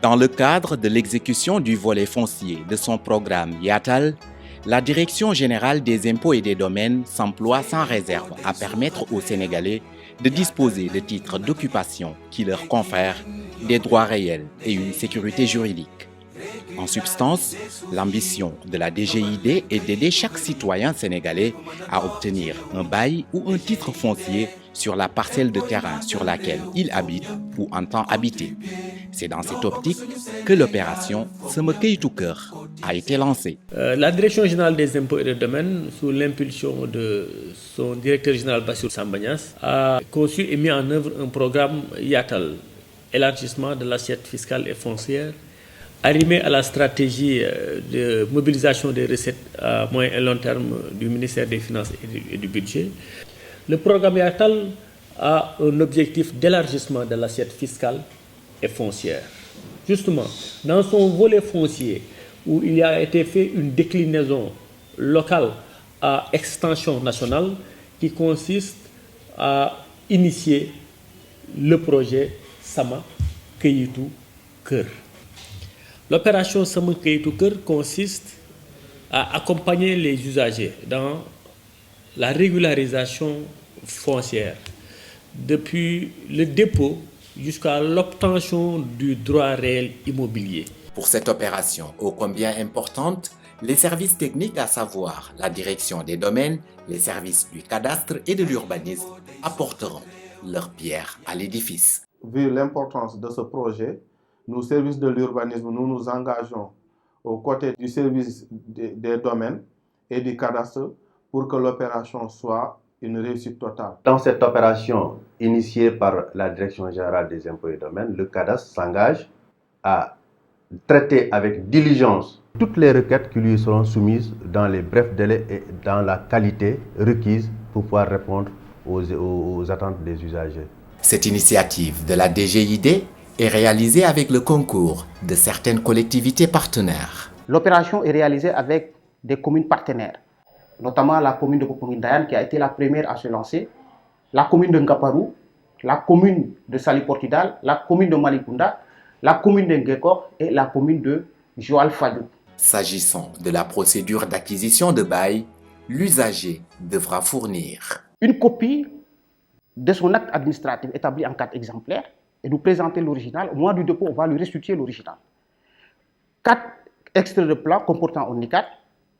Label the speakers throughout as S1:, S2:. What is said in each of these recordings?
S1: Dans le cadre de l'exécution du volet foncier de son programme YATAL, la Direction générale des impôts et des domaines s'emploie sans réserve à permettre aux Sénégalais de disposer de titres d'occupation qui leur confèrent des droits réels et une sécurité juridique. En substance, l'ambition de la DGID est d'aider chaque citoyen sénégalais à obtenir un bail ou un titre foncier sur la parcelle de terrain sur laquelle il habite ou entend habiter. C'est dans cette optique que l'opération Sama Kayitu Kër a été lancée.
S2: La Direction générale des impôts et des domaines, sous l'impulsion de son directeur général Bassirou Samba Niasse, a conçu et mis en œuvre un programme YATAL, élargissement de l'assiette fiscale et foncière, arrimé à la stratégie de mobilisation des recettes à moyen et long terme du ministère des Finances et du Budget. Le programme YATAL a un objectif d'élargissement de l'assiette fiscale et foncière. Justement, dans son volet foncier, où il a été fait une déclinaison locale à extension nationale qui consiste à initier le projet Sama Kayitu Kër. L'opération Sama Kayitu Kër consiste à accompagner les usagers dans la régularisation foncière, depuis le dépôt jusqu'à l'obtention du droit réel immobilier.
S1: Pour cette opération ô combien importante, les services techniques, à savoir la direction des domaines, les services du cadastre et de l'urbanisme, apporteront leur pierre à l'édifice.
S3: Vu l'importance de ce projet, nous, services de l'urbanisme, nous nous engageons aux côtés du service des domaines et du cadastre pour que l'opération soit une réussite totale.
S4: Dans cette opération initiée par la Direction générale des impôts et domaines, le cadastre s'engage à traiter avec diligence toutes les requêtes qui lui seront soumises dans les brefs délais et dans la qualité requise pour pouvoir répondre aux attentes des usagers.
S1: Cette initiative de la DGID est réalisée avec le concours de certaines collectivités partenaires.
S5: L'opération est réalisée avec des communes partenaires, notamment la commune de Poponguindayan qui a été la première à se lancer, la commune de Ngaparou, la commune de Sali Portudal, la commune de Malikunda, la commune de Ngekor et la commune de Joal Fadou.
S1: S'agissant de la procédure d'acquisition de bail, l'usager devra fournir
S5: une copie de son acte administratif établi en 4 exemplaires et nous présenter l'original. Au mois du dépôt, on va lui restituer l'original. 4 extraits de plan comportant un ICAT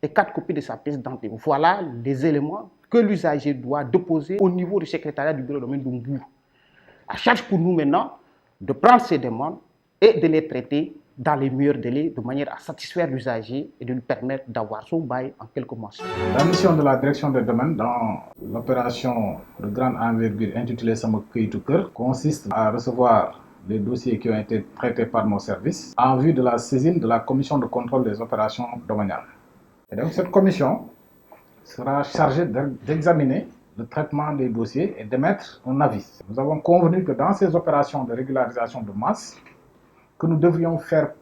S5: et 4 copies de sa pièce d'identité. Voilà les éléments que l'usager doit déposer au niveau du secrétariat du bureau de domaine de Mbour. À charge pour nous maintenant de prendre ces demandes et de les traiter dans les meilleurs délais de manière à satisfaire l'usager et de lui permettre d'avoir son bail en quelques mois.
S6: La mission de la direction des domaines dans l'opération de grande envergure intitulée Sama Kayitu Kër consiste à recevoir les dossiers qui ont été traités par nos services en vue de la saisine de la commission de contrôle des opérations domaniales. Et donc cette commission sera chargée d'examiner le traitement des dossiers et d'émettre un avis. Nous avons convenu que dans ces opérations de régularisation de masse, que nous devrions faire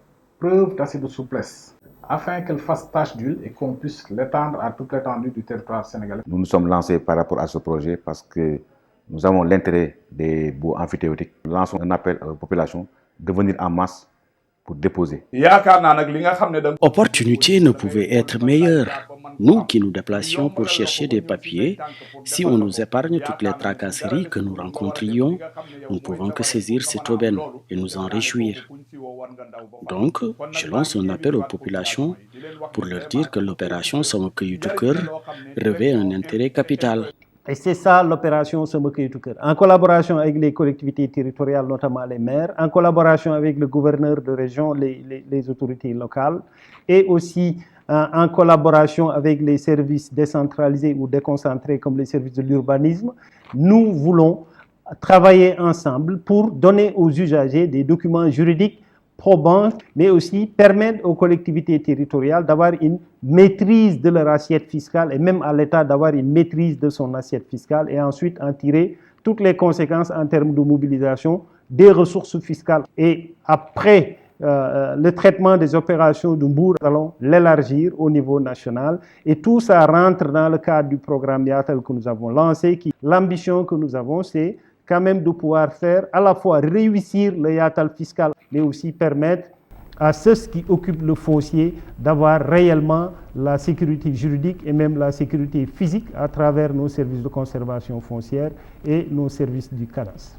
S6: preuve d'assez de souplesse afin qu'elle fasse tâche d'huile et qu'on puisse l'étendre à toute l'étendue du territoire sénégalais.
S7: Nous nous sommes lancés par rapport à ce projet parce que nous avons l'intérêt des baux amphithéotiques. Nous lançons un appel à la population de venir en masse pour déposer.
S8: Opportunité ne pouvait être meilleure. Nous qui nous déplacions pour chercher des papiers, si on nous épargne toutes les tracasseries que nous rencontrions, nous ne pouvons que saisir cette aubaine et nous en réjouir. Donc, je lance un appel aux populations pour leur dire que l'opération Sama Kayitu Kër revêt un intérêt capital.
S9: Et c'est ça l'opération Sama Kayitu Kër, en collaboration avec les collectivités territoriales, notamment les maires, en collaboration avec le gouverneur de région, les autorités locales, et aussi en collaboration avec les services décentralisés ou déconcentrés comme les services de l'urbanisme. Nous voulons travailler ensemble pour donner aux usagers des documents juridiques probants, mais aussi permettre aux collectivités territoriales d'avoir une maîtrise de leur assiette fiscale et même à l'État d'avoir une maîtrise de son assiette fiscale et ensuite en tirer toutes les conséquences en termes de mobilisation des ressources fiscales. Et après le traitement des opérations de Mbour, nous allons l'élargir au niveau national et tout ça rentre dans le cadre du programme YATAL que nous avons lancé. L'ambition que nous avons, c'est quand même de pouvoir faire à la fois réussir le yatal fiscal, mais aussi permettre à ceux qui occupent le foncier d'avoir réellement la sécurité juridique et même la sécurité physique à travers nos services de conservation foncière et nos services du cadastre.